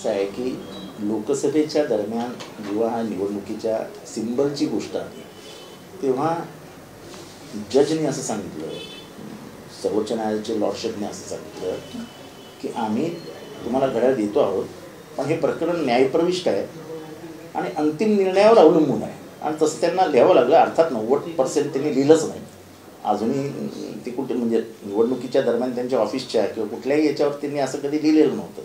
असं आहे की लोकसभेच्या दरम्यान जेव्हा हा निवडणुकीच्या सिम्बलची गोष्ट आली तेव्हा जजने असं सांगितलं, सर्वोच्च न्यायालयाचे लॉर्डशिपने असं सांगितलं की आम्ही तुम्हाला घड्याळ देतो आहोत, पण हे प्रकरण न्यायप्रविष्ट आहे आणि अंतिम निर्णयावर अवलंबून आहे. आणि तसं त्यांना लिहावं लागलं. अर्थात 90% त्यांनी लिहिलंच नाही अजूनही. ते कुठे म्हणजे निवडणुकीच्या दरम्यान त्यांच्या ऑफिसच्या किंवा कुठल्याही याच्यावर त्यांनी असं कधी लिहिलेलं नव्हतं.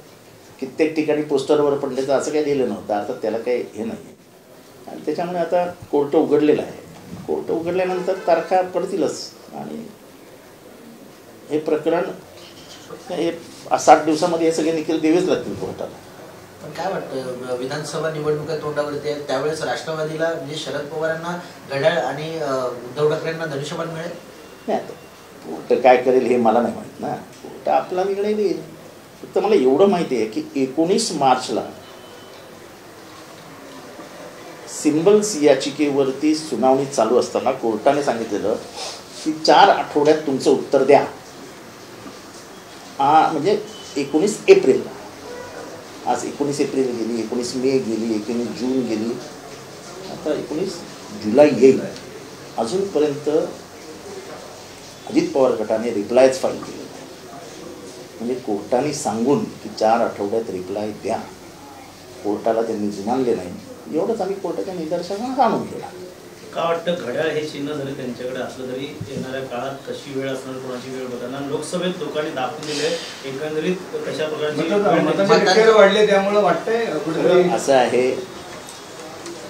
कित्येक ठिकाणी पोस्टरवर पडले तर असं काही लिहिलं नव्हतं. अर्थात त्याला काही हे नाही. आणि त्याच्यामुळे आता कोर्ट उघडलेलं आहे. कोर्ट उघडल्यानंतर तारखा पडतीलच आणि हे प्रकरण हे 60 दिवसामध्ये हे सगळे निकाल द्यावेच लागतील कोर्टाला. पण काय वाटतं, विधानसभा निवडणुका तोंडावरती आहे, त्यावेळेस राष्ट्रवादीला म्हणजे शरद पवारांना घड्याळ आणि उद्धव ठाकरेंना धनुष्यबाण मिळेल? नाही, आता कोर्ट काय करेल हे मला नाही माहीत ना. कोर्ट आपला निर्णय देईल. फक्त मला एवढं माहिती आहे की 19 मार्चला सिम्बल्स याचिकेवरती सुनावणी चालू असताना कोर्टाने सांगितलेलं की 4 आठवड्यात तुमचं उत्तर द्या. म्हणजे 19 एप्रिलला. आज 19 एप्रिल गेली, 19 मे गेली, 19 जून गेली, आता 19 जुलै येईल. अजूनपर्यंत अजित पवार गटाने रिप्लायच फाईल केले नाही. म्हणजे कोर्टाने सांगून की 4 आठवड्यात रिप्लाय द्या, कोर्टाला त्यांनी जुमानले नाही. एवढंच आम्ही कोर्टाच्या निदर्शनास आणून दिला. का वाटतं घड्याळ हे चिन्ह जरी त्यांच्याकडे असलं तरी येणाऱ्या काळात कशी वेळ असणार, कोणाची वेळ बदलणार? लोकसभेत लोकांनी दाखवून दिले एकंदरीत कशा प्रकारची वाढले, त्यामुळे वाटतंय असं आहे.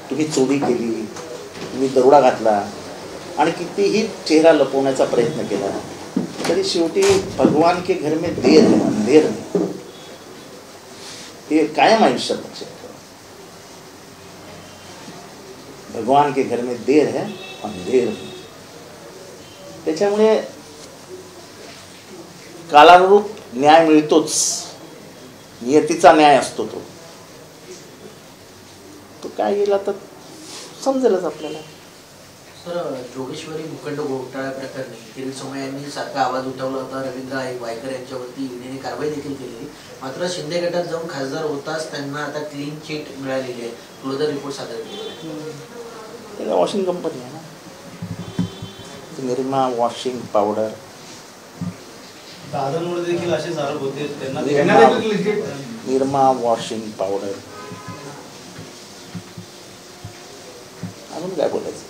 तुम्ही चोरी केली, तुम्ही दरोडा घातला आणि कितीही चेहरा लपवण्याचा प्रयत्न केला तरी शेवटी भगवान के घर में देर है अंधेर नहीं. हे कायम आयुष्यात लक्षात ठेवा. भगवान के घर में देर है अंधेर नहीं. त्याच्यामुळे कालानुरूप न्याय मिळतोच. नियतीचा न्याय असतो तो काय येईल आता समजेलच आपल्याला. सर, जोगेश्वरी भूखंड घोटाळा प्रकरणी किरीट सोमय्या यांनी सारखा आवाज उठवला होता. रवींद्र वायकर यांच्यावरती ईडीने कारवाई देखील केलेली. मात्र शिंदे गटात जाऊन खासदार होताच त्यांना आता क्लीन चिट मिळालेली आहे. क्लोजर रिपोर्ट सादर केलेला आहे. वॉशिंग कंपनी आहे ना, निरमा वॉशिंग पावडर. दादांमध्ये देखील असेच आरोप होते. त्यांना निरमा वॉशिंग पावडर. अजून काय बोलायचं.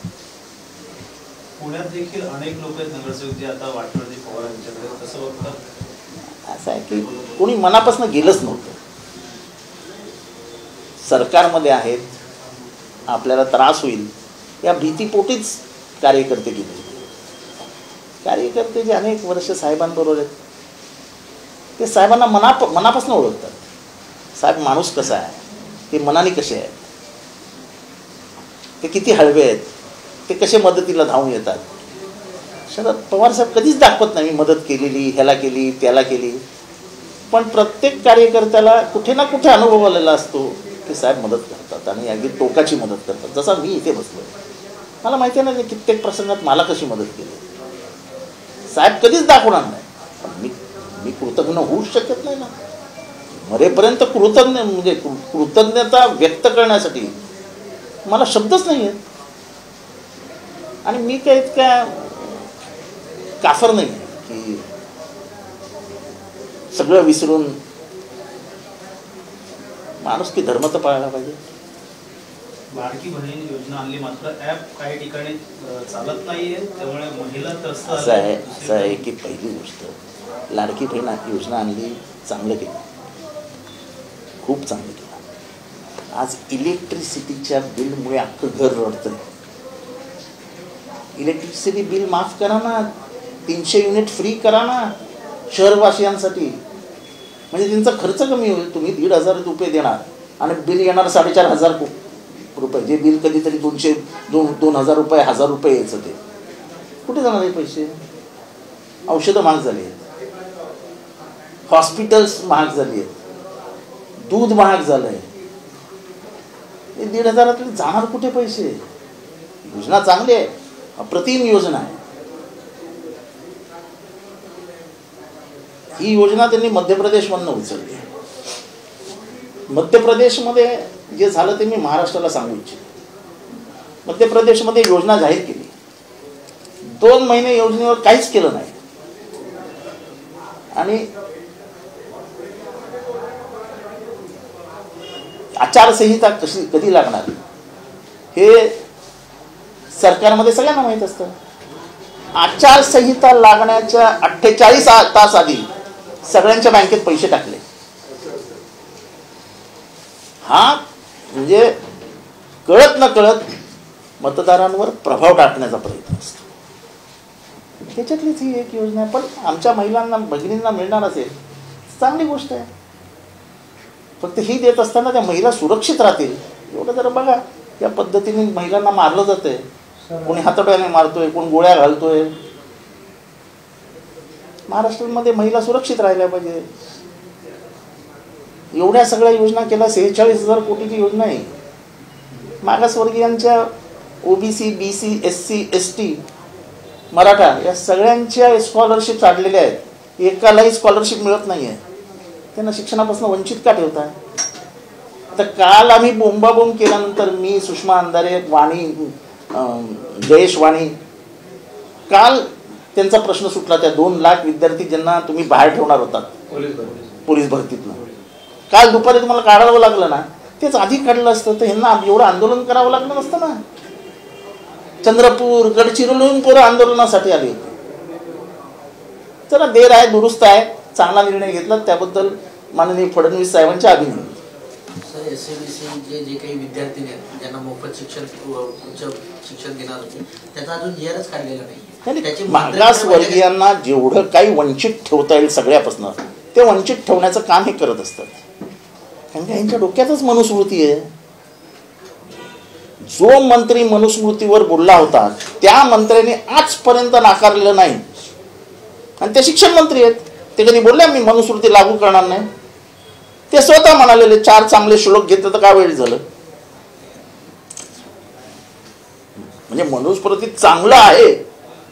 पुण्यात देखील अनेक लोक आहेत नगरसेवक जे आता वाटवरती पवार यांच्याकडे. कसं बघतात? असं आहे की कोणी मनापासून गेलंच नव्हतं. सरकारमध्ये आहेत, आपल्याला त्रास होईल या भीतीपोटीच कार्यकर्ते गेले. कार्यकर्ते जे अनेक वर्ष साहेबांबरोबर आहेत ते साहेबांना मनापासून ओळखतात. साहेब माणूस कसा आहे, ते मनाने कसे आहेत, ते किती हळवे आहेत, ते कसे मदतीला धावून येतात. शरद पवार साहेब कधीच दाखवत नाही मदत केलेली, ह्याला केली त्याला केली. पण प्रत्येक कार्यकर्त्याला कुठे ना कुठे अनुभव आलेला असतो की साहेब मदत करतात आणि अगदी टोकाची मदत करतात. जसा मी इथे बसलो, मला माहिती आहे ना की कित्येक प्रसंगात मला कशी मदत केली. साहेब कधीच दाखवणार नाही, पण मी कृतज्ञ होऊच शकत नाही ना. मरेपर्यंत कृतज्ञता व्यक्त करण्यासाठी मला शब्दच नाही आहेत. आणि मी काही इतक्या काफर नाही की सगळं विसरून. माणूस की धर्म तर पाळायला पाहिजे. लाडकी बहीण योजना आणली, मात्र ॲप काही ठिकाणी चालत नाहीये, त्यामुळे महिला त्रस्त. असं आहे की पहिली गोष्ट, लाडकी बहीण योजना आणली, चांगलं केलं, खूप चांगलं केलं. आज इलेक्ट्रिसिटीच्या बिलमुळे अख्खं घर रडतं. इलेक्ट्रिसिटी बिल माफ करा ना, 300 युनिट फ्री करा ना शहरवासियांसाठी. म्हणजे त्यांचा खर्च कमी होईल. तुम्ही 1,500 रुपये देणार आणि बिल येणार 4,500 रुपये. जे बिल कधीतरी 2,000 रुपये 1,000 रुपये यायचं, ते कुठे जाणार आहे पैसे. औषधं महाग झाली आहेत, हॉस्पिटल्स महाग झाली आहेत, दूध महाग झालं आहे. 1,500 जाणार कुठे पैसे. योजना चांगली आहे, अप्रतिम योजना आहे. ही योजना त्यांनी मध्य प्रदेशमधून उचलली. मध्य प्रदेशमध्ये जे झालं ते मी महाराष्ट्राला सांगू इच्छितो. मध्य प्रदेशमध्ये योजना जाहीर केली, 2 महिने योजनेवर काहीच केलं नाही आणि आचारसंहिता कधी लागणार हे सरकारमध्ये सगळ्यांना माहीत असतं. आचारसंहिता लागण्याच्या 48 तास आधी सगळ्यांच्या बँकेत पैसे टाकले. हा म्हणजे कळत न कळत मतदारांवर प्रभाव टाकण्याचा प्रयत्न असतो. त्याच्यातलीच ही एक योजना आहे. पण आमच्या महिलांना भगिनींना मिळणार असेल चांगली गोष्ट आहे. फक्त ही देत असताना त्या महिला सुरक्षित राहतील एवढं जरा बघा. या पद्धतीने महिलांना मारलं जातंय, कोणी हातोड्याने मारतोय, कोण गोळ्या घालतोय. महाराष्ट्रामध्ये महिला सुरक्षित राहिल्या पाहिजे. एवढ्या सगळ्या योजना केल्या, 46,000 कोटीची योजना आहे. मागासवर्गीयांच्या OBC, BC, SC, ST, Maratha या सगळ्यांच्या स्कॉलरशिप काढलेल्या आहेत. एकालाही स्कॉलरशिप मिळत नाही आहे. त्यांना शिक्षणापासून वंचित का ठेवताय? आता काल आम्ही बोंबाबोंब केल्यानंतर मी, सुषमा अंधारे, वाणी, जयेश वाणी, काल त्यांचा प्रश्न सुटला. त्या 2 लाख विद्यार्थी ज्यांना तुम्ही बाहेर ठेवणार होतात पोलीस भरतीतनं, काल दुपारी तुम्हाला काढावं लागलं ना. तेच आधी काढलं असतं तर ह्यांना एवढं आंदोलन करावं लागलं नसतं ना. चंद्रपूर, गडचिरोलीहून पोरं आंदोलनासाठी आली होती. चला देर आहे दुरुस्त आहे, चांगला निर्णय घेतला, त्याबद्दल माननीय फडणवीस साहेबांचे अभिनंदन. सर, SABC जे काही विद्यार्थी आहेत ज्यांना मोफत उच्च शिक्षण देणार होते त्याचा अजून जीआरच काढलेला नाही. मागासवर्गीयांना जेवढं काही वंचित ठेवता येईल सगळ्यापासून ते वंचित ठेवण्याचं काम हे करत असतात. कारण की यांच्या डोक्यातच मनुस्मृती आहे. जो मंत्री मनुस्मृतीवर बोलला होता त्या मंत्र्याने आजपर्यंत नाकारलेलं नाही. आणि ते शिक्षण मंत्री आहेत. ते कधी बोलले मी मनुस्मृती लागू करणार नाही? ते स्वतः म्हणालेले 4 चांगले श्लोक घेतले तर काय वेळ झालं. म्हणजे मनुस्मृती चांगलं आहे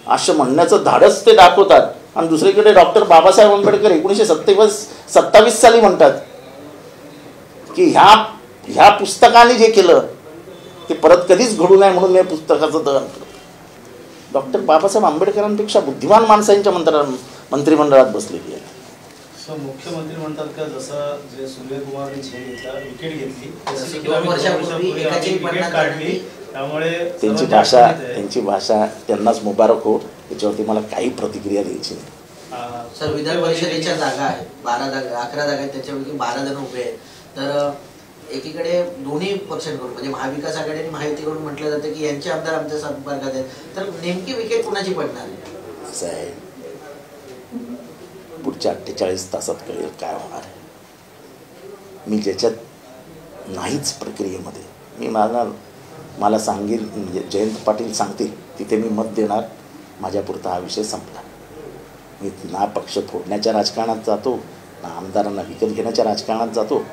असं म्हणण्याचं धाडस ते दाखवतात. आणि दुसरीकडे डॉक्टर बाबासाहेब आंबेडकर 1927 साली म्हणतात की ह्या पुस्तकाने जे केलं ते परत कधीच घडू नये म्हणून या पुस्तकाचं दहन करतो. डॉक्टर बाबासाहेब आंबेडकरांपेक्षा बुद्धिमान माणसांच्या मंत्रिमंडळात बसलेली आहे. मुख्यमंत्री म्हणतात का जसं जे सूर्यकुमारने झेल घेतला, विकेट घेतली, विकेट काढली, त्यामुळे त्यांची भाषा त्यांनाच मुबारक हो. त्याच्यावरती मला काही प्रतिक्रिया द्यायची नाही. सर, विधान परिषदेच्या जागा आहेत 12 जागा, 11 जागा आहेत, त्याच्यापैकी 12 जण उभे आहेत. तर एकीकडे दोन्ही पक्षांकडून म्हणजे महाविकास आघाडी आणि महायुतीकडून म्हटलं जातं की यांचे आमदार आमच्या संपर्कात आहेत. तर नेमकी विकेट कुणाची पडणार आहे? असं आहे, पुढच्या 48 तासात कळेल काय होणार आहे. मी ज्याच्यात नाहीच प्रक्रियेमध्ये, मी मला सांगेल म्हणजे जयंत पाटील सांगतील तिथे मी मत देणार. माझ्यापुरता हा विषय संपला. मी ना पक्ष फोडण्याच्या राजकारणात जातो ना आमदारांना विकत घेण्याच्या राजकारणात जातो.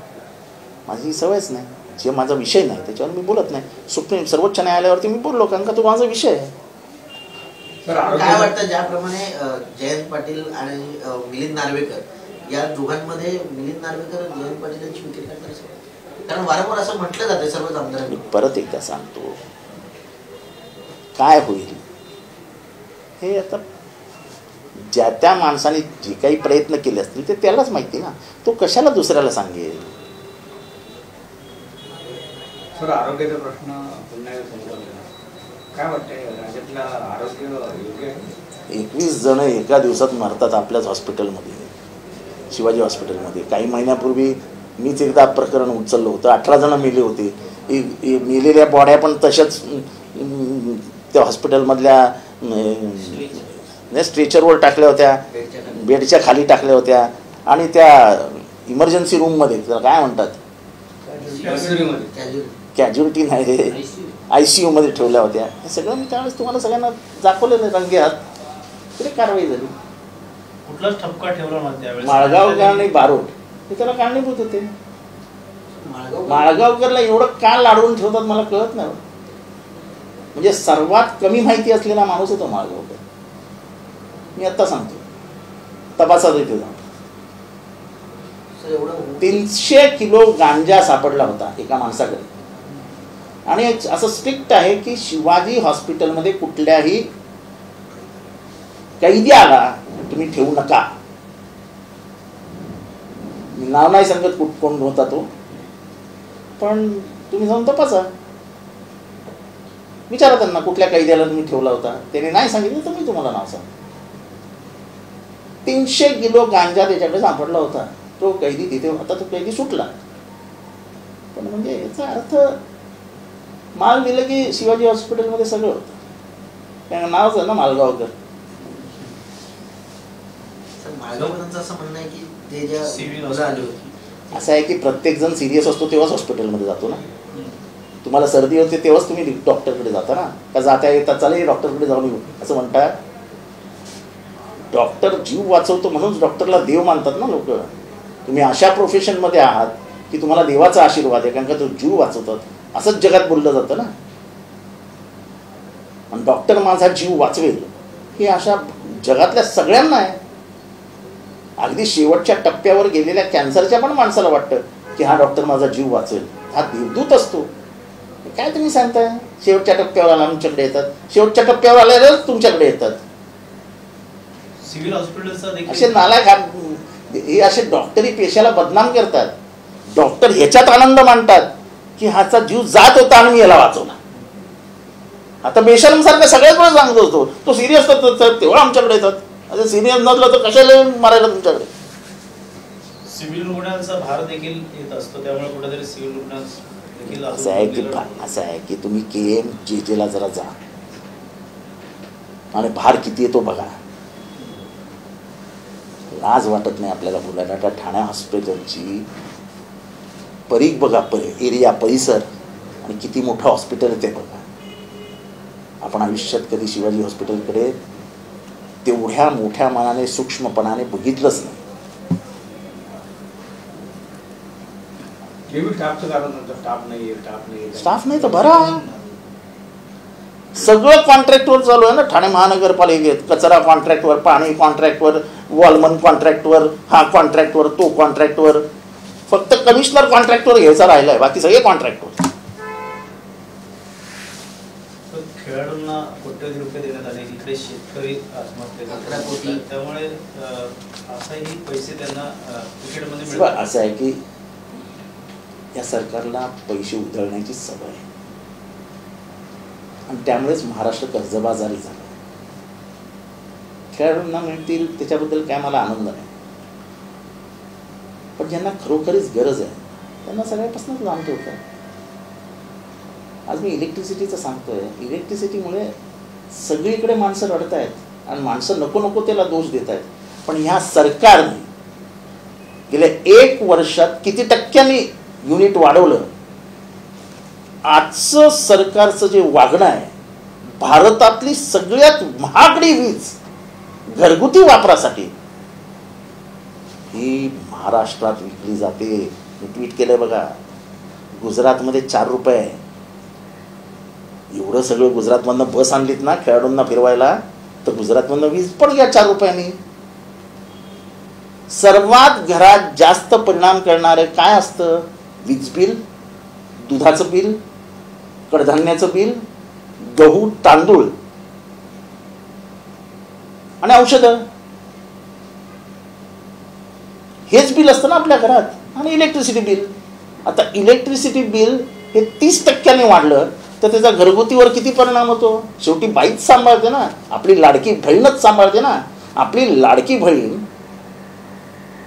माझी ही सवयच नाही. जे माझा विषय नाही त्याच्यावर मी बोलत नाही. सर्वोच्च न्यायालयावरती मी बोललो कारण का तो माझा विषय आहे. काय वाटतं ज्याप्रमाणे जयंत पाटील आणि मिलिंद नार्वेकर या दोघांमध्ये मिलिंद नार्वेकर जयंत पाटील यांची विकेट काढणार? कारण वारंवार असं म्हटलं जातं सर्वच आमदारांनी. परत एकदा सांगतो, काय होईल हे आता ज्या त्या माणसाने जे काही प्रयत्न केले असतील ते त्यालाच माहिती ना. तो कशाला दुसऱ्याला सांगेल. सर, आरोग्याचा प्रश्न पुन्हा काय वाटतंय, राज्यातलं आरोग्य योग्य आहे? 21 जण एका दिवसात मरतात आपल्याच हॉस्पिटलमध्ये, शिवाजी हॉस्पिटलमध्ये. काही महिन्यापूर्वी मीच एकदा प्रकरण उचललं होतं. 18 जण मेले होते. मेलेल्या बॉड्या पण तशाच त्या हॉस्पिटलमधल्या स्ट्रेचरवर टाकल्या होत्या, बेडच्या खाली टाकल्या होत्या आणि त्या इमर्जन्सी रूममध्ये काय म्हणतात, कॅज्युअलिटी नाही, ICU मध्ये ठेवल्या होत्या. हे सगळं मी त्यावेळेस तुम्हाला सगळ्यांना दाखवलेलं रंगेहात. तरी कारवाई झाली. कुठलाच ठपका ठेवला नव्हता त्यावेळेस. माळगावकर आणि बारोट हे त्याला कारणीभूत होते. माळगावकरला एवढं का लाडवून ठेवतात मला कळत नाही. म्हणजे सर्वात कमी माहिती असलेला माणूस आहे तो माळगावकर. मी आत्ता सांगतो, तपासात येते जाऊन. एवढं 300 किलो गांजा सापडला होता एका माणसाकडे. आणि असं स्ट्रिक्ट आहे की शिवाजी हॉस्पिटलमध्ये कुठल्याही कैदी आला तुम्ही ठेवू नका. मी नाव नाही सांगत कोण होता तो, पण तुम्ही जाऊन तपासा, विचारा त्यांना कुठल्या कैद्याला तुम्ही ठेवला होता. त्याने नाही सांगितलं तर मी तुम्हाला नाव सांग. 300 किलो गांजा त्याच्याकडे सापडला होता. तो कैदी तिथे होता, तो कैदी सुटला. पण म्हणजे याचा अर्थ माल दिलं की शिवाजी हॉस्पिटलमध्ये सगळं होतं. त्याचं नावच आहे ना मालगावकर. मालगावकरांचं असं म्हणणं आहे की ते ज्या सिव्हिल आली होती, असं आहे की प्रत्येक जण सिरियस असतो तेव्हाच हॉस्पिटलमध्ये जातो ना. तुम्हाला सर्दी होते तेव्हाच तुम्ही डॉक्टरकडे जाता ना, का जाता येतात चालेल डॉक्टरकडे जाऊन येऊ असं म्हणतात. डॉक्टर जीव वाचवतो म्हणून डॉक्टरला देव मानतात ना लोक. तुम्ही अशा प्रोफेशनमध्ये आहात की तुम्हाला देवाचा आशीर्वाद आहे, कारण का तो जीव वाचवतात असंच जगात बोललं जातं ना. आणि डॉक्टर माझा जीव वाचवेल हे अशा जगातल्या सगळ्यांना आहे. अगदी शेवटच्या टप्प्यावर गेलेल्या कॅन्सरच्या पण माणसाला वाटतं की हा डॉक्टर माझा जीव वाचवेल. हा देवदूत असतो. काय तुम्ही सांगताय शेवटच्या टप्प्यावर आला आमच्याकडे येतात, शेवटच्या टप्प्यावर आल्यावरच तुमच्याकडे येतात. सिव्हिल हॉस्पिटलचा असे नालायक हे असे डॉक्टरी पेशाला बदनाम करतात. डॉक्टर ह्याच्यात आनंद मानतात की ह्याचा जीव जात होता आणि मी याला वाचवला. आता बेशरम सारखं सगळ्याच वेळेस सांगत होतो तो सिरियस तेव्हा आमच्याकडे येतात. आता सिरियस नसलं तर कशाला मारायला तुमच्याकडे. सिव्हिल रुग्णांचा भार देखील येत असतो, त्यामुळे कुठेतरी सिव्हिल रुग्णांस देखील असं आहे की तुम्ही KMJJ ला जरा जा आणि भार किती येतो बघा. लाज वाटत नाही आपल्याला बोलायला. आता ठाणे हॉस्पिटलची परीघ बघा, एरिया परिसर आणि किती मोठं हॉस्पिटल ते बघा. आपण आयुष्यात कधी शिवाजी हॉस्पिटलकडे तेवढ्या मोठ्या मनाने सूक्ष्मपणाने बघितलंच नाही. स्टाफ नाही तर भरा. सगळं कॉन्ट्रॅक्टवर चालू आहे ना ठाणे महानगरपालिकेत. कचरा कॉन्ट्रॅक्टवर, पाणी कॉन्ट्रॅक्टवर, वॉलमन कॉन्ट्रॅक्टवर, हा कॉन्ट्रॅक्टवर, तो कॉन्ट्रॅक्टवर. फक्त कमिशनर कॉन्ट्रॅक्टवर घ्यायचा राहिलाय, बाकी सगळे कॉन्ट्रॅक्टवर. खेळाडूंना कोट्यवधी रुपये देण्यात आले, इकडे शेतकरी आत्महत्या करतात, त्यामुळे असाही पैसे त्यांना क्रिकेटमध्ये मिळतात. असं आहे की या सरकारला पैसे उधळण्याची सवय आहे आणि त्यामुळेच महाराष्ट्र कर्जबाजारी झाला. खेळाडूंना मिळतील त्याच्याबद्दल काय मला आनंद नाही, पण ज्यांना खरोखरीच गरज आहे त्यांना सगळ्यापासूनच लांब ठेवतात. आज मी इलेक्ट्रिसिटीचं सांगतोय. इलेक्ट्रिसिटीमुळे सगळीकडे माणसं रडत आहेत आणि माणसं नको नको त्याला दोष देत आहेत. पण ह्या सरकारने गेल्या 1 वर्षात किती टक्क्यांनी युनिट वाढवलं. आजचं सरकारचं जे वागणं आहे, भारतातली सगळ्यात महागडी वीज घरगुती वापरासाठी ही महाराष्ट्रात विकली जाते. मी ट्विट केलंय बघा, गुजरातमध्ये 4 रुपये आहे. एवढं सगळं गुजरातमधनं बस आणलीत ना खेळाडूंना फिरवायला, तर गुजरातमधनं वीज पण घ्या 4 रुपयांनी. सर्वात घरात जास्त परिणाम करणारे काय असतं? वीज बिल, दुधाचं बिल, कडधान्याचं बिल, गहू तांदूळ आणि औषधं. हेच बिल असतं ना आपल्या घरात. आणि इलेक्ट्रिसिटी बिल. आता इलेक्ट्रिसिटी बिल हे 30% वाढलं तर त्याचा घरगुतीवर किती परिणाम होतो? शेवटी बाईच सांभाळते ना, आपली लाडकी बहीणच सांभाळते ना. आपली लाडकी बहीण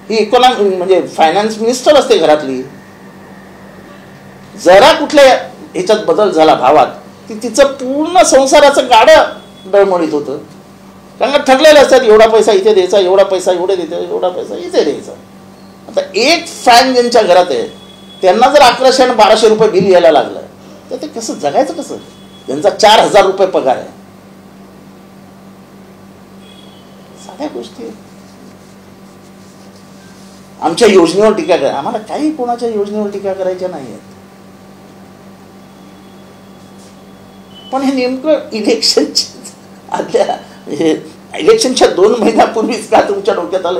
ही इकॉनॉमी म्हणजे फायनान्स मिनिस्टर असते घरातली. जरा कुठल्या ह्याच्यात बदल झाला भावात, तिचं पूर्ण संसाराचं गाडं डळमळीत होतं. कारण का ठरलेलं असतात एवढा पैसा इथे द्यायचा, एवढा पैसा इथे द्यायचा, एवढा पैसा इथे द्यायचा. आता एक फॅन ज्यांच्या घरात आहे त्यांना जर 1100 आणि 1200 रुपये बिल यायला लागलं तर ते कसं जगायचं कसं? त्यांचा 4000 रुपये पगार आहे. साध्या गोष्टी. आमच्या योजनेवर टीका करा. आम्हाला काही कोणाच्या योजनेवर टीका करायच्या नाही आहेत. पण हे नेमकं इलेक्शनच्या आदल्या इलेक्शनच्या 2 महिन्यापूर्वीच का तुमच्या डोक्यात आलं?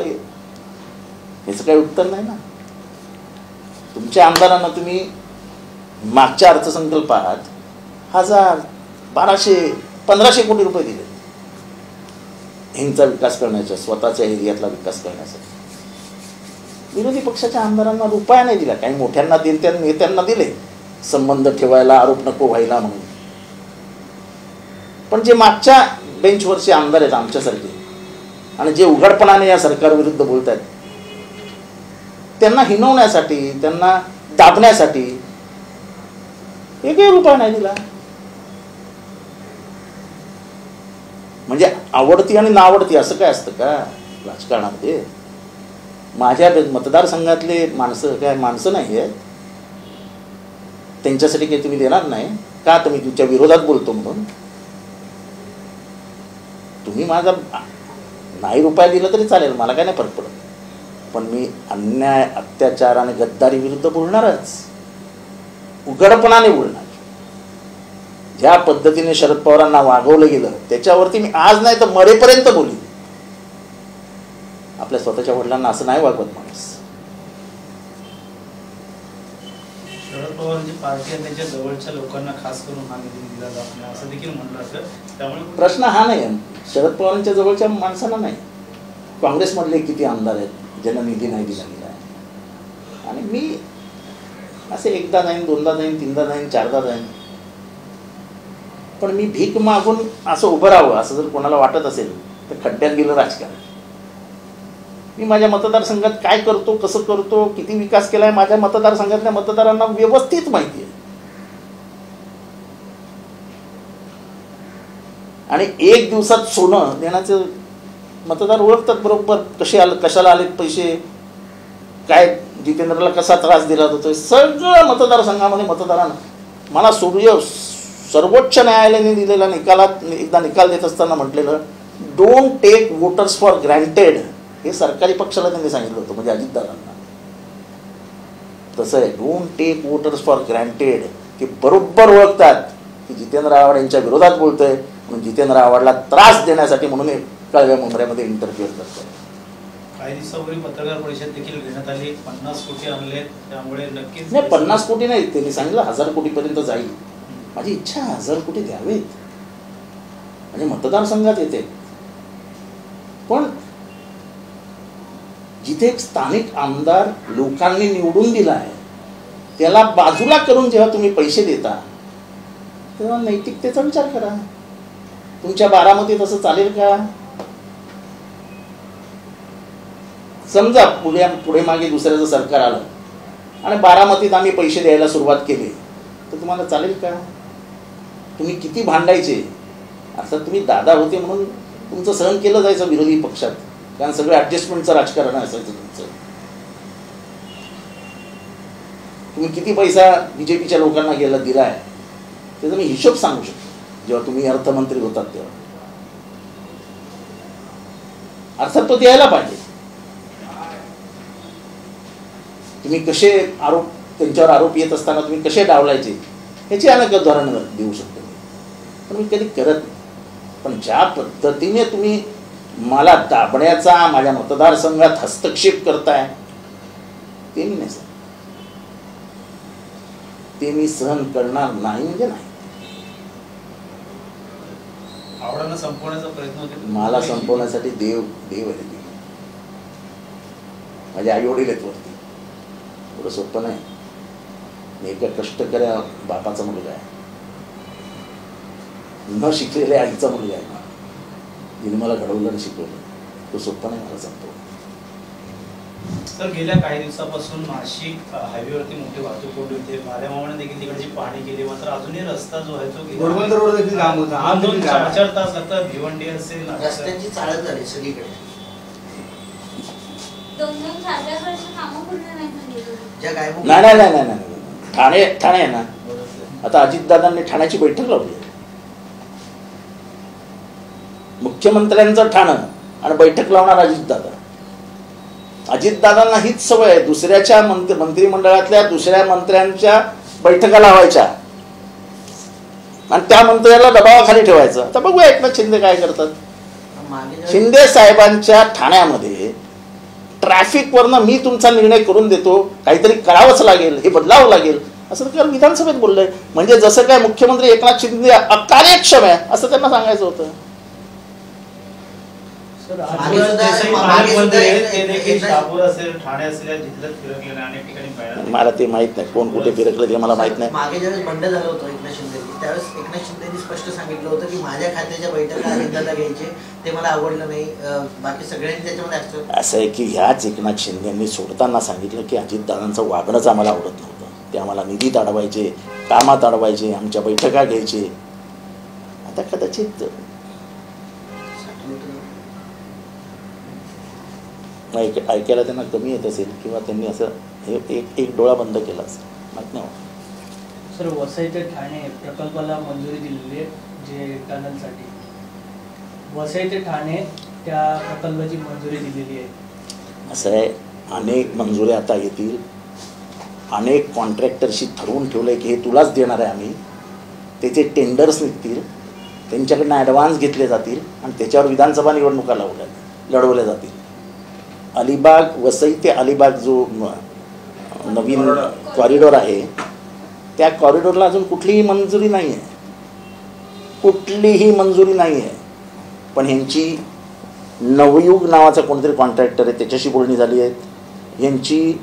याचं काही उत्तर नाही ना. तुमच्या आमदारांना तुम्ही मागच्या अर्थसंकल्पात 1000, 1200, 1500 कोटी रुपये दिले ह्यांचा विकास करण्याचा, स्वतःच्या एरियातला विकास करण्यासाठी. विरोधी पक्षाच्या आमदारांना रुपया नाही दिला. काही मोठ्यांना नेत्यांना दिले संबंध ठेवायला, आरोप नको व्हायला म्हणून. पण जे मागच्या बेंचवरचे आमदार आहेत आमच्यासारखे आणि जे उघडपणाने या सरकारविरुद्ध बोलत आहेत, त्यांना हिनवण्यासाठी, त्यांना दाबण्यासाठी एकही रुपया नाही दिला. म्हणजे आवडती आणि नावडती असं काय असतं का राजकारणामध्ये? माझ्या मतदारसंघातले माणसं काय माणसं नाही आहेत? त्यांच्यासाठी काही तुम्ही देणार नाही का? तुम्ही तुमच्या विरोधात बोलतो म्हणून तुम्ही माझा नाही रुपया दिला तरी चालेल, मला काय नाही फरक पडत. पण मी अन्याय, अत्याचार आणि गद्दारी विरुद्ध बोलणारच, उघडपणाने बोलणार. ज्या पद्धतीने शरद पवारांना वागवलं गेलं त्याच्यावरती मी आज नाही तर मरेपर्यंत बोलीन. आपल्या स्वतःच्या वडिलांना असं नाही वागवत माणूस. शरद पवारांची पार्टी आणि त्यांच्या जवळच्या लोकांना खास करून हा निधी दिला जात नाही असं देखील म्हणलं असं. त्यामुळे प्रश्न हा नाही शरद पवारांच्या जवळच्या माणसांना नाही, काँग्रेसमधले किती आमदार आहेत ज्यांना निधी नाही दिला गेला आहे. आणि मी असे एकदा जाईन, दोनदा जाईन, तीनदा जाईन, चारदा जाईन. पण मी भीक मागून असं उभं राहावं असं जर कोणाला वाटत असेल तर खड्ड्यात गेलं राजकारण. मी माझ्या मतदारसंघात काय करतो, कसं करतो, किती विकास केलाय माझ्या मतदारसंघातल्या मतदारांना व्यवस्थित माहिती आहे. आणि एक दिवसात सोनं देण्याचे मतदार ओळखतात बरोबर. कशाला आले पैसे, काय जितेंद्रला कसा त्रास दिला जातोय, सगळं मतदारसंघामध्ये मतदारांना. मला सर्वोच्च न्यायालयाने दिलेल्या निकालात एकदा निकाल देत असताना म्हटलेलं, don't take voters for granted. हे सरकारी पक्षाला त्यांनी सांगितलं होतं, म्हणजे अजितदादांना. तसं आहे, don't take voters for granted. ते बरोबर ओळखतात की जितेंद्र आव्हाड यांच्या विरोधात बोलतोय म्हणून जितेंद्र आव्हाडला त्रास देण्यासाठी म्हणून कळव्या मुंबऱ्यामध्ये इंटरफिअर करतोय. काही दिवसापूर्वी पत्रकार परिषद देखील घेण्यात आली, 50 कोटी आणले, त्यामुळे नक्कीच नाही 50 कोटी नाही, त्यांनी सांगितलं 1000 कोटीपर्यंत जाईल. माझी इच्छा 1000 कोटी द्यावेत, म्हणजे मतदारसंघात येते. पण जिथे एक स्थानिक आमदार लोकांनी निवडून दिला आहे त्याला बाजूला करून जेव्हा तुम्ही पैसे देता तेव्हा नैतिकतेचा विचार करा. तुमच्या बारामतीत असं चालेल का? समजा पुढे मागे दुसऱ्याचं सरकार आलं आणि बारामतीत आम्ही पैसे द्यायला सुरुवात केली तर तुम्हाला चालेल का? तुम्ही किती भांडायचे? अर्थात तुम्ही दादा होते म्हणून तुमचं सहन केलं जायचं विरोधी पक्षात, कारण सगळं ऍडजस्टमेंटचं राजकारण असायचं तुमचं. तुम्ही किती पैसा बीजेपीच्या लोकांना गेला दिलाय त्याचा मी हिशोब सांगू शकतो जेव्हा तुम्ही अर्थमंत्री होतात तेव्हा. अर्थात तो द्यायला पाहिजे. तुम्ही कसे त्यांच्यावर आरोप येत असताना तुम्ही कसे डावलायचे ह्याची अनेक उदाहरणं देऊ शकतो, पण मी कधी करत नाही. पण ज्या पद्धतीने तुम्ही मला दाबण्याचा, माझ्या मतदारसंघात हस्तक्षेप करताय ते मी नाही, ते मी सहन करणार नाही. म्हणजे नाही, आवडांना संपवण्याचा प्रयत्न होते. मला संपवण्यासाठी देव आहे. माझे आई वडील आहेत वरती, एवढं सोपं नाही. मी एका कष्टकऱ्या बापाचा मुलगा आहे, न शिकलेल्या आईचा मुलगा आहे. तिने मला घडवलं आणि शिकवलं. तो सोपं नाही मला संपवलं. तर गेल्या काही दिवसापासून नाशिक हायवेवरती मोठी वाहतूक कोंडी होते. मालेमावने देखील तिकडची पाहणी केली, मात्र अजूनही रस्ता जो आहे तो रोड देखील काम होता. 4 तास आता भिवंडी असेल, रस्त्यांची चाळण झाली सगळीकडे. नाही ठाणे आहे ना. आता अजितदादांनी ठाण्याची बैठक लावली. मुख्यमंत्र्यांचं ठाणं आणि बैठक लावणार अजितदादा. अजितदादांना हीच सवय आहे, दुसऱ्याच्या मंत्रिमंडळातल्या दुसऱ्या मंत्र्यांच्या बैठका लावायच्या आणि त्या मंत्र्याला दबावाखाली ठेवायचं. आता बघूया एकनाथ शिंदे काय करतात. शिंदे साहेबांच्या ठाण्यामध्ये ट्रॅफिकवरनं मी तुमचा निर्णय करून देतो, काहीतरी करावंच लागेल, हे बदलावं लागेल, असं काल विधानसभेत बोललंय. म्हणजे जसं काय मुख्यमंत्री एकनाथ शिंदे अकार्यक्षम आहे असं त्यांना सांगायचं होतं. मला ते माहित नाही कोण कुठे फिरकलं ते मला माहित नाही. मागे ज्यावेळेस बंड झालं होतं एकनाथ शिंदे त्यावेळेस एकनाथ शिंदेनी स्पष्ट सांगितलं होतं की माझ्या खात्याच्या बैठका अजितदादा घ्यायचे, ते मला आवडलं नाही, बाकी सगळ्यांनी त्याच्यामध्ये असं आहे की ह्याच एकनाथ शिंदेंनी सोडताना सांगितलं की अजितदादांचं वागणंच आम्हाला आवडत नव्हतं, ते आम्हाला निधीत अडवायचे, कामात अडवायचे, आमच्या बैठका घ्यायचे. आता कदाचित ऐकायला त्यांना कमी येत असेल किंवा त्यांनी असं हे एक डोळा बंद केला असेल, माहीत नाही. सर, वसई ते ठाणे प्रकल्पाला मंजुरी दिलेली आहे, जे टनलसाठी वसई ते ठाणे त्या प्रकल्पाची मंजुरी दिलेली आहे. असं आहे, अनेक मंजुऱ्या आता येतील, अनेक कॉन्ट्रॅक्टरशी ठरवून ठेवलं आहे की हे तुलाच देणार आहे आम्ही, त्याचे टेंडर्स निघतील, त्यांच्याकडनं ॲडव्हान्स घेतले जातील आणि त्याच्यावर विधानसभा निवडणुका लढवल्या जातील. अलिबाग, वसई ते अलिबाग जो नवीन कॉरिडॉर आहे, त्या कॉरिडॉरला अजून कुठलीही मंजुरी नाही आहे, कुठलीही मंजुरी नाही आहे. पण ह्यांची नवयुग नावाचा कोणतरी कॉन्ट्रॅक्टर आहे, त्याच्याशी बोलणी झाली आहेत. ह्यांची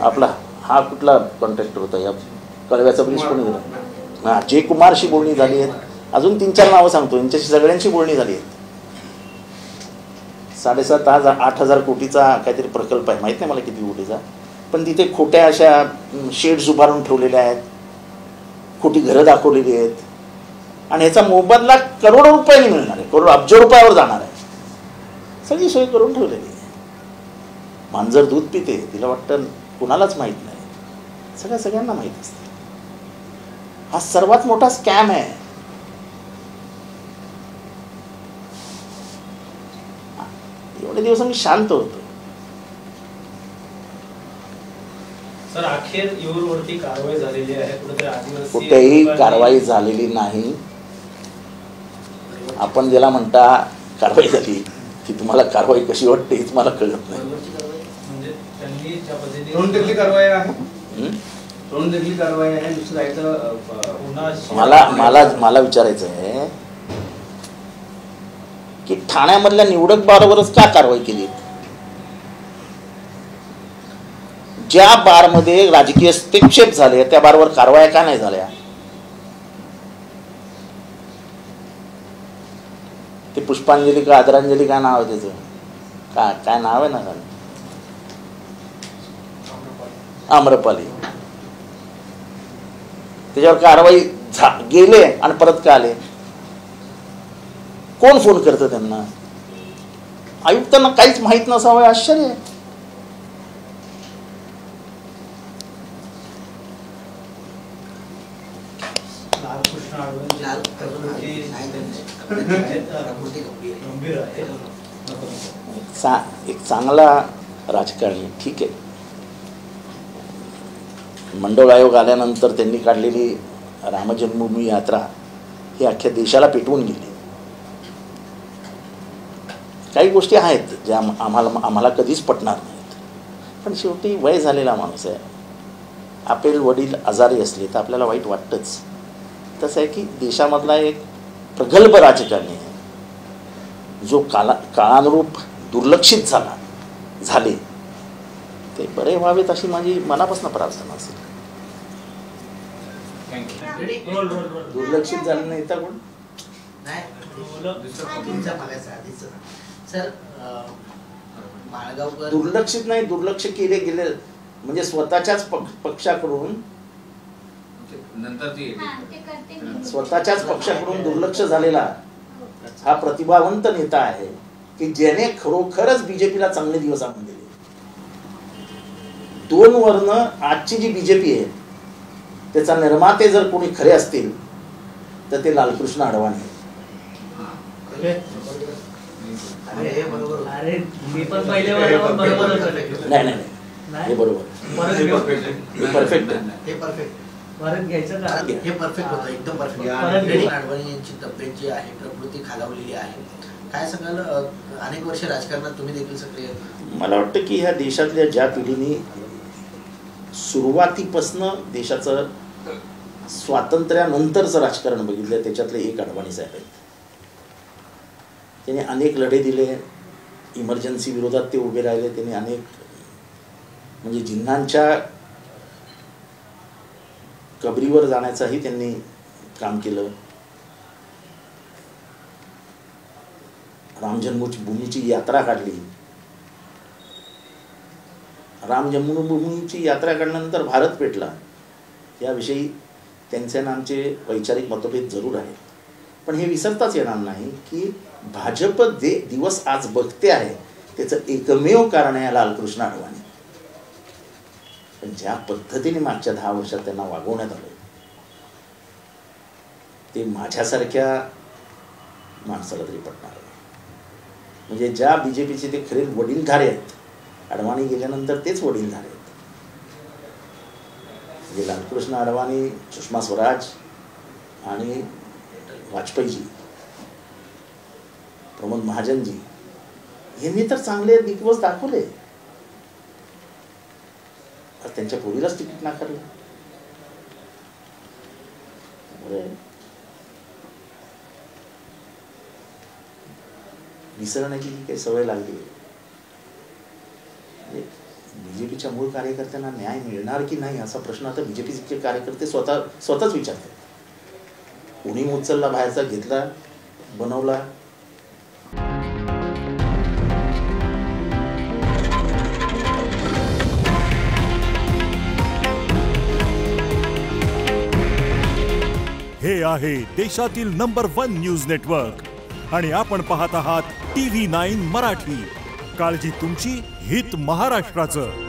आपला हा कुठला कॉन्ट्रॅक्टर होता, या कळव्याचा ब्रिज कोणी झाला, हां, जे कुमारशी बोलणी झाली आहेत. अजून 3-4 नावं सांगतो, यांच्याशी सगळ्यांशी बोलणी झाली आहे. 7,500-8,000 कोटीचा काहीतरी प्रकल्प आहे, माहीत नाही मला किती कोटीचा, पण तिथे खोट्या अशा शेड्स उभारून ठेवलेल्या आहेत, खोटी घरं दाखवलेली आहेत आणि ह्याचा मोबदला करोडो रुपयांनी मिळणार आहे, करोड अब्ज रुपयावर जाणार आहे. सगळी सोय करून ठेवलेली आहे. मांजर दूध पिते, तिला वाटतं कुणालाच माहीत नाही, सगळ्यांना माहीत असते. हा सर्वात मोठा स्कॅम आहे. एवढे दिवस मी शांत होतो. सर, अखेर येऊरवरती कारवाई झालेली आहे, कुठेही कारवाई झालेली नाही. आपण ज्याला म्हणता कारवाई झाली, की तुम्हाला कारवाई कशी वाटते हेच मला कळत नाही. म्हणजे त्यांनी ज्या पद्धतीने तोंडदेखील कारवाई आहे, तोंडदेखील कारवाई आहे, नुसतं जायचं. मला विचारायचं आहे की ठाण्यामधल्या निवडक बारवरच का कारवाई केली? ज्या बारमध्ये राजकीय हस्तक्षेप झाले त्या बारवर कारवाया का नाही झाल्या? ते पुष्पांजली का आदरांजली काय नाव आहे त्याचं, काय नाव आहे ना, आम्रपाली. त्याच्यावर कारवाई गेले आणि परत का आले? कोण फोन करतं त्यांना? आयुक्तांना काहीच माहीत नसावं, आश्चर्य आहे. एक चांगला राजकारणी, ठीक आहे, मंडळ आयोग आल्यानंतर त्यांनी काढलेली रामजन्मभूमी यात्रा ही अख्ख्या देशाला पेटवून गेली. काही गोष्टी आहेत ज्या आम्हाला कधीच पटणार नाहीत, पण शेवटी वय झालेला माणूस आहे. आपले वडील आजारी असले तर आपल्याला वाईट वाटतंच. तसं आहे की देशामधला एक प्रगल्भ राजकारणी आहे, जो काळानुरूप दुर्लक्षित झाले, ते बरे व्हावेत अशी माझी मनापासून प्रार्थना असेल. दुर्लक्षित झाले नाही तर कोण सर, माळगावकर दुर्लक्षित नाही, दुर्लक्ष केले गेले म्हणजे स्वतःच्याच पक्षाकडून स्वतःच्याच पक्षाकडून दुर्लक्ष झालेला हा प्रतिभावंत नेता आहे की ज्याने खरोखरच बीजेपीला चांगले दिवस आणून दिले. 2 वर्ण आजची जी बीजेपी आहे त्याचा निर्माते जर कोणी खरे असतील तर ते लालकृष्ण अडवाणी. नाही, हे बरोबर, परफेक्ट परत घ्यायचं का? हे परफेक्ट होतं, एकदम परफेक्ट. अडवाणी यांची तब्येत जी आहे, प्रकृती खालावलेली आहे, काय सांगाल, अनेक वर्ष राजकारणात तुम्ही देखील सक्रिय आहात. मला वाटतं की ह्या देशातल्या ज्या पिढीने सुरुवातीपासनं देशाचं स्वातंत्र्यानंतरचं राजकारण बघितलं त्याच्यातले एक अडवाणी साहेब आहेत. त्यांनी अनेक लढे दिले, इमर्जन्सी विरोधात ते उभे राहिले, त्यांनी अनेक म्हणजे जिन्नांच्या कबरीवर जाण्याचाही त्यांनी काम केलं. राम जन्मभूमीची यात्रा काढली. राम जन्मभूमीची यात्रा काढल्यानंतर भारत पेटला. याविषयी त्यांचे आणि आमचे वैचारिक मतभेद जरूर आहेत, पण हे विसरताच येणार नाही की भाजप जे दिवस आज बघते आहे त्याचं एकमेव कारण आहे लालकृष्ण अडवाणी. पण ज्या पद्धतीने मागच्या 10 वर्षात त्यांना वागवण्यात आलं ते माझ्यासारख्या माणसाला तरी पटणार नाही. म्हणजे ज्या बीजेपीचे ते खरे वडीलधारे आहेत, अडवाणी गेल्यानंतर तेच वडीलधारे आहेत. म्हणजे लालकृष्ण अडवाणी, सुषमा स्वराज आणि वाजपेयीजी, प्रमोद महाजनजी यांनी तर चांगले दिग्वस दाखवले. त्यांच्या पोरीलाच तिकीट नाकारलं. विसरण्याची जी काही सवय लागली. बीजेपीच्या मूळ कार्यकर्त्यांना न्याय मिळणार की नाही असा प्रश्न आता बीजेपीचे कार्यकर्ते स्वतःच विचारतात. उणीव उचलला, बाहेरचा घेतला, बनवला. हे आहे देशातील नंबर 1 न्यूज नेटवर्क आणि आपण पाहत आहात TV9 मराठी. काळजी तुमची, हित महाराष्ट्राचं.